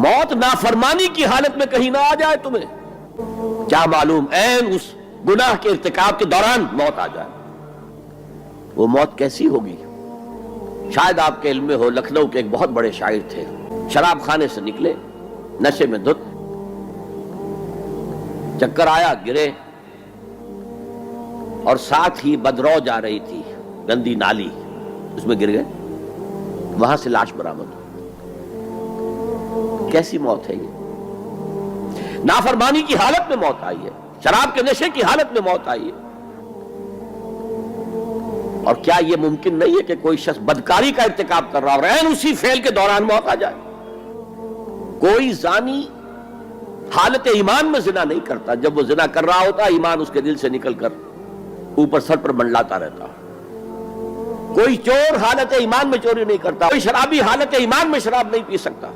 موت نافرمانی کی حالت میں کہیں نہ آ جائے تمہیں، کیا معلوم عین اس گناہ کے ارتکاب کے دوران موت آ جائے۔ وہ موت کیسی ہوگی؟ شاید آپ کے علم میں ہو، لکھنؤ کے ایک بہت بڑے شاعر تھے، شراب خانے سے نکلے نشے میں دھت، چکر آیا، گرے، اور ساتھ ہی بدرو جا رہی تھی گندی نالی، اس میں گر گئے، وہاں سے لاش برآمد ہوئی۔ کیسی موت ہے یہ؟ نافرمانی کی حالت میں موت آئی ہے، شراب کے نشے کی حالت میں موت آئی ہے۔ اور کیا یہ ممکن نہیں ہے کہ کوئی شخص بدکاری کا ارتکاب کر رہا اور عین اسی فعل کے دوران موت آ جائے؟ کوئی زانی حالت ایمان میں زنا نہیں کرتا، جب وہ زنا کر رہا ہوتا ایمان اس کے دل سے نکل کر اوپر سر پر منڈلاتا رہتا۔ کوئی چور حالت ایمان میں چوری نہیں کرتا، کوئی شرابی حالت ایمان میں شراب نہیں پی سکتا۔